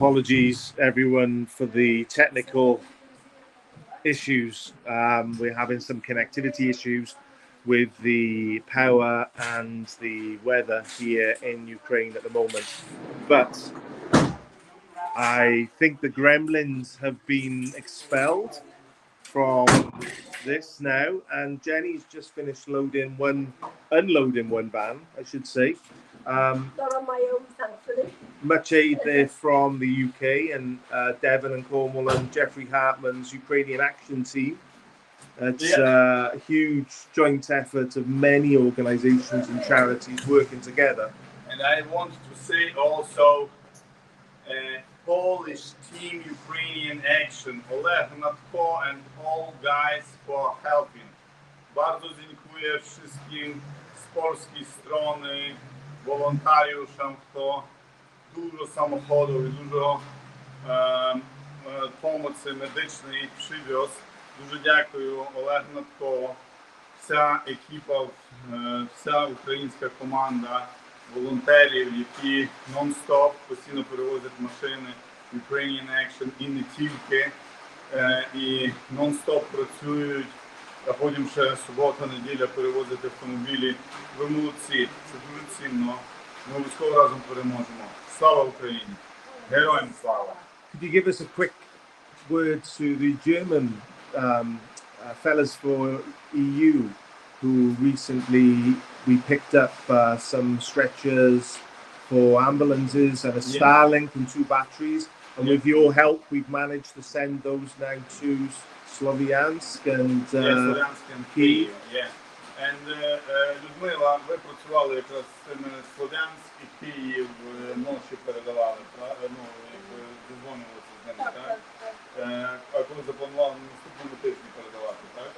Apologies, everyone, for the technical issues. We're having some connectivity issues with the power and the weather here in Ukraine at the moment. But I think the gremlins have been expelled from this now, and Jenny's just finished unloading one van, I should say. Not on my own, thankfully. Much aid there from the UK and Devon and Cornwall and Jeffrey Hartman's Ukrainian Action Team. It's a huge joint effort of many organisations and charities working together. And I want to say also, Polish team Ukrainian Action, Oleg, Natko and all guys for helping. Bardzo dziękuję wszystkim z polskiej strony, wolontariuszom, kto dużo samochodów i dużo pomocy medycznej przywiózł. Дуже дякую, Олег Натко, вся екіпа, вся українська команда волонтерів, які нон-стоп постійно перевозять машини Ukrainian Action і не тільки, і нон-стоп працюють, а потім ще субота, неділя перевозять автомобілі. Ви молодці, це дуже цінно. Ми обов'язково разом переможемо. Слава Україні! Героям слава! Could you give us a quick word to the German fellas for EU who recently we picked up some stretchers for ambulances and a Starlink and 2 batteries, and with your help we've managed to send those now to Sloviansk and Kyiv. And Людмила, ви працювали якраз з цими Слов'янськ і Київ ночі передавали, ну, дозвонювалися з ними, так? А коли запланували на наступному тижні передавати, так?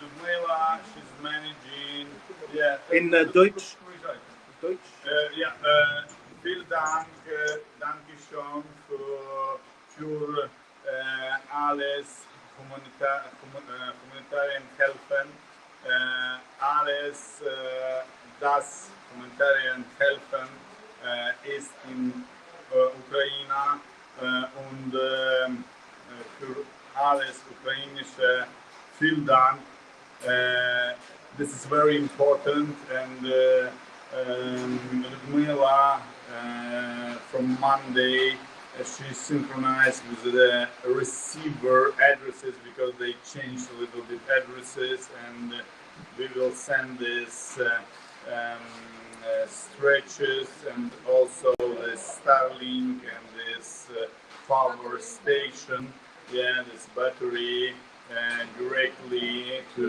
Людмила, she's managing, in Deutsch? Deutsch? Vielen Dank, Dankeschön für alles humanitarian helfen, alles das humanitarian helfen ist in Ukraine und für alles ukrainische vielen Dank. This is very important, and Ludmila from Monday she synchronized with the receiver addresses because they changed a little bit addresses, and we will send this stretches and also the Starlink and this power station, this battery directly to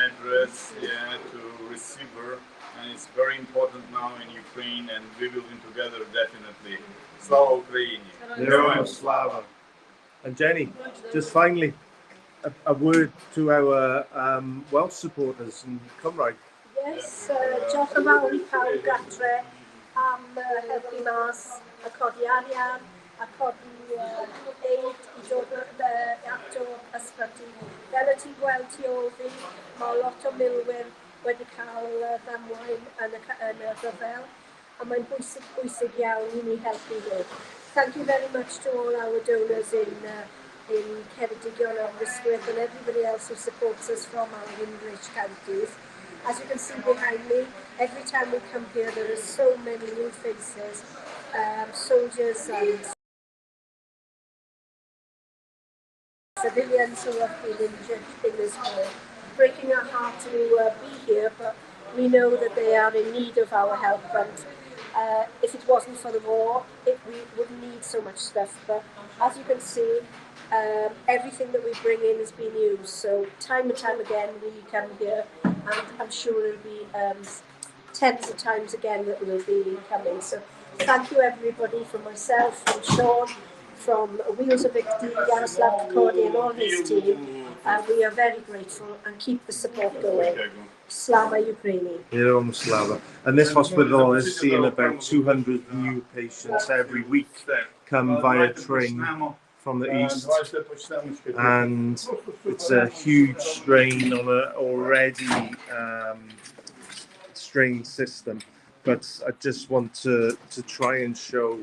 address, to receiver, and it's very important now in Ukraine, and we will be together definitely. Slava Ukraini! Heroes Slava! And Jenny, just finally, a word to our Welsh supporters in Cymraeg. Yes, diolch yn fawr I pawb gatre am helpu mas, a codi arian, a codi aid I dod ato ysbyty. Fel y ti'n gweld tu ôl fi, mae lot o milwyr wedi cael ddamwain yn y rhyfel, a mae'n bwysig iawn I ni helpu nhw. Thank you very much to all our donors in Ceredigion, Aberystwyth, and everybody else who supports us from our Windridge counties. As you can see behind me, every time we come here there are so many new faces, soldiers and civilians who have been injured in this war. Breaking our heart to be here, but we know that they are in need of our help, and if it wasn't for the war, we wouldn't need so much stuff. But as you can see, everything that we bring in is being used. So time and time again we come here, and I'm sure it'll be tens of times again that we'll be coming. So thank you everybody, from myself, from Sean, from Wheels of Victory, Yaroslav Kordy and all his team. We are very grateful, and keep the support going. Slava Ukraini. Heroes Slava. And this hospital is seeing about 200 new patients every week come via train from the east, and it's a huge strain on an already strained system. but I just want to try and show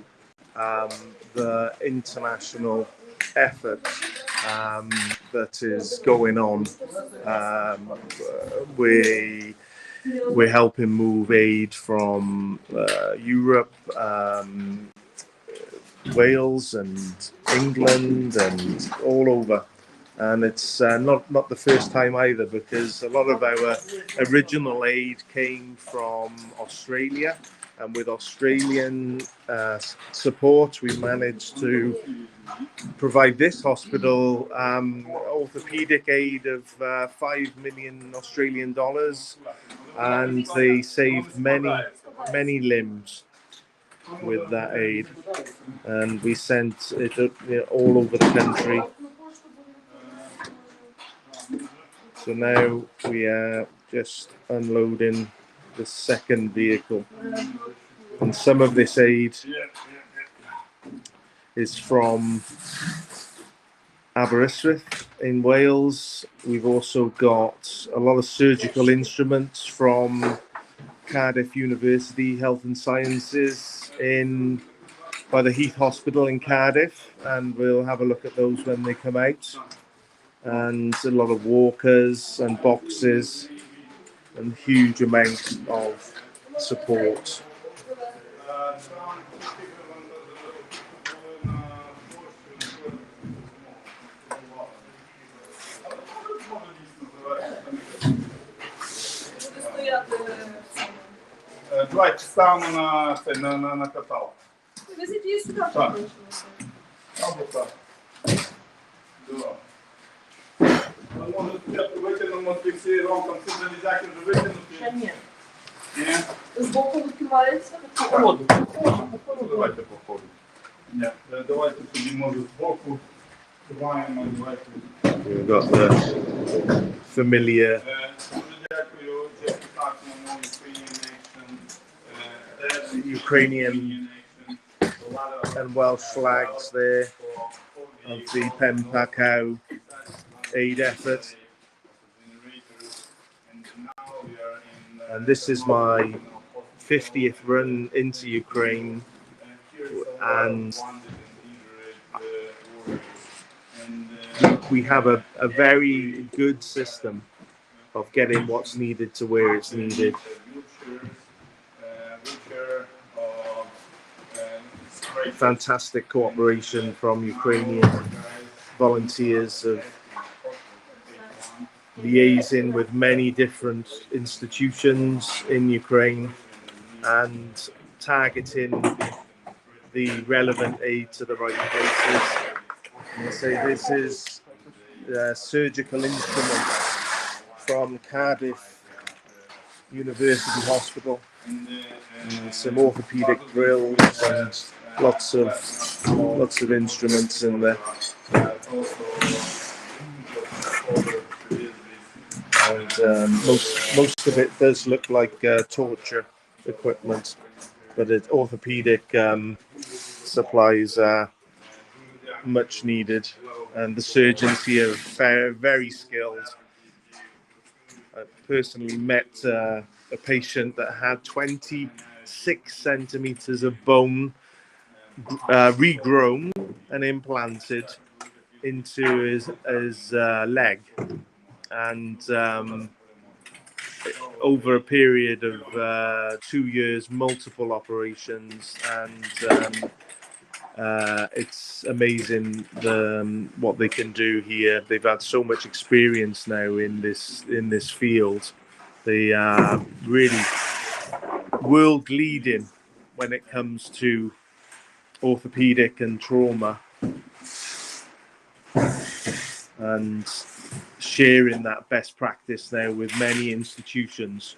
the international effort that is going on. We're helping move aid from Europe, Wales and England and all over. And it's not the first time either, because a lot of our original aid came from Australia, and with Australian support we managed to provide this hospital orthopedic aid of 5 million Australian dollars, and they saved many limbs with that aid, and we sent it all over the country. So now we are just unloading the second vehicle, and some of this aid is from Aberystwyth in Wales. We've also got a lot of surgical instruments from Cardiff University Health and Sciences by the Heath Hospital in Cardiff, and we'll have a look at those when they come out. And a lot of walkers and boxes, and huge amount of support. Давайте ставимо на каталку. Ви сидіть сюди. Так. Або так. Може спочатку витягнемо ці всі роком, ці залізяки вже витягнути? Ні. Ні? Збоку відкривається. Давайте по ходу. Ні, давайте тоді, може, збоку. Триваємо, давайте. We've got the familiar Ukrainian and Welsh flags there of the Pen Pakau aid effort. And this is my 50th run into Ukraine, and we have a very good system of getting what's needed to where it's needed. Fantastic cooperation from Ukrainian volunteers of liaising with many different institutions in Ukraine and targeting the relevant aid to the right places. And say this is surgical instruments from Cardiff University Hospital, and some orthopedic drills and lots of instruments in there. And most of it does look like torture equipment, but orthopedic supplies are much needed, and the surgeons here are very skilled. I personally met a patient that had 26 centimeters of bone regrown and implanted into his leg, and over a period of 2 years, multiple operations, and it's amazing what they can do here. They've had so much experience now in this field. They are really world leading when it comes to orthopedic and trauma, and sharing that best practice now with many institutions,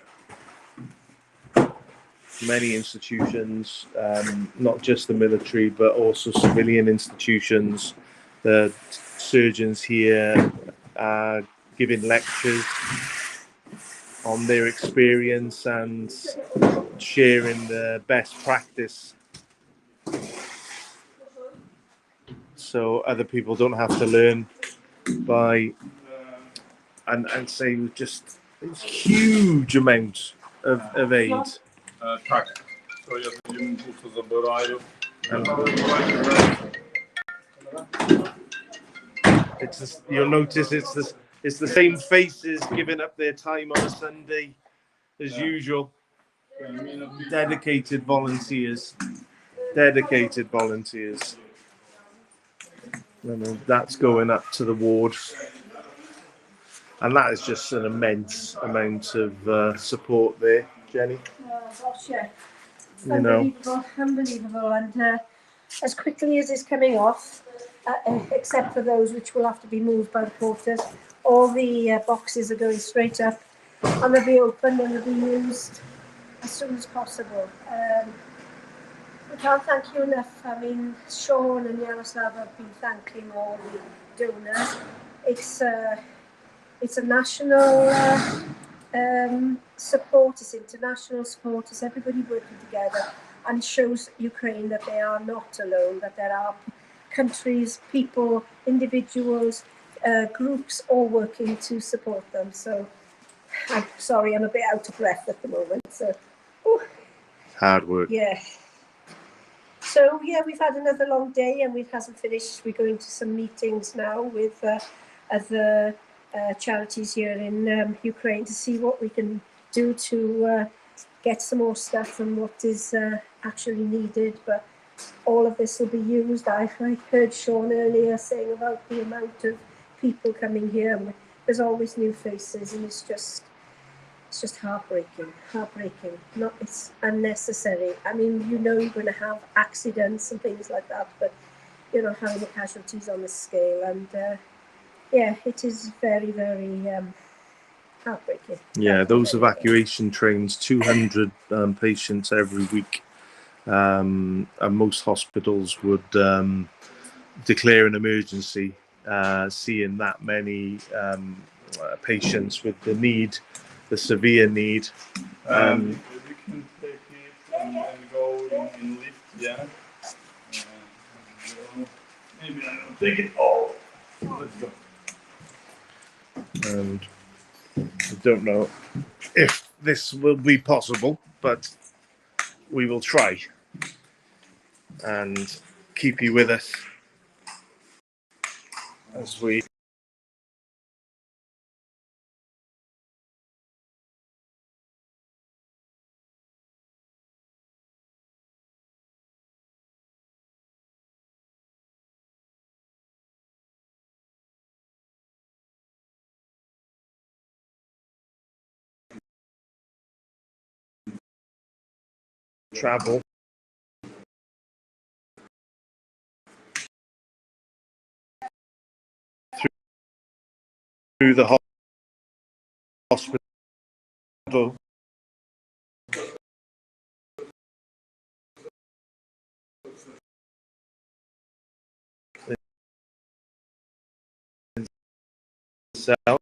not just the military but also civilian institutions. The surgeons here are giving lectures on their experience and sharing the best practice, so other people don't have to learn by and say just huge amounts of aid. Так. що я тоді мусу забираю. You'll notice it's the same faces giving up their time on a Sunday as usual. Dedicated volunteers. Dedicated volunteers. And then that's going up to the ward. And that is just an immense amount of support there, Jenny. Oh gosh, yeah. You know. Unbelievable. And as quickly as it's coming off, except for those which will have to be moved by the porters, all the boxes are going straight up and they'll be opened and they'll be used as soon as possible. We can't thank you enough. I mean, Sean and Yaroslav have been thanking all the donors. It's a national support, it's international support, it's everybody working together, and it shows Ukraine that they are not alone, that there are countries, people, individuals, groups all working to support them. So I'm sorry, I'm a bit out of breath at the moment. So Hard work. yeah. So yeah, we've had another long day and it hasn't finished. We're going to some meetings now with other charities here in Ukraine to see what we can do to get some more stuff and what is actually needed. But all of this will be used. I heard Sean earlier saying about the amount of people coming here. There's always new faces, and it's just heartbreaking. It's unnecessary. I mean, you know you're going to have accidents and things like that, but you're not having the casualties on this scale. And yeah, it is very, very heartbreaking. Yeah, those evacuation trains, 200 patients every week. And most hospitals would declare an emergency, seeing that many patients with the severe need. We can take it and go in lift, yeah. Maybe I don't take it all. Let's go. And I don't know if this will be possible, but we will try and keep you with us as we travel through the hospital itself.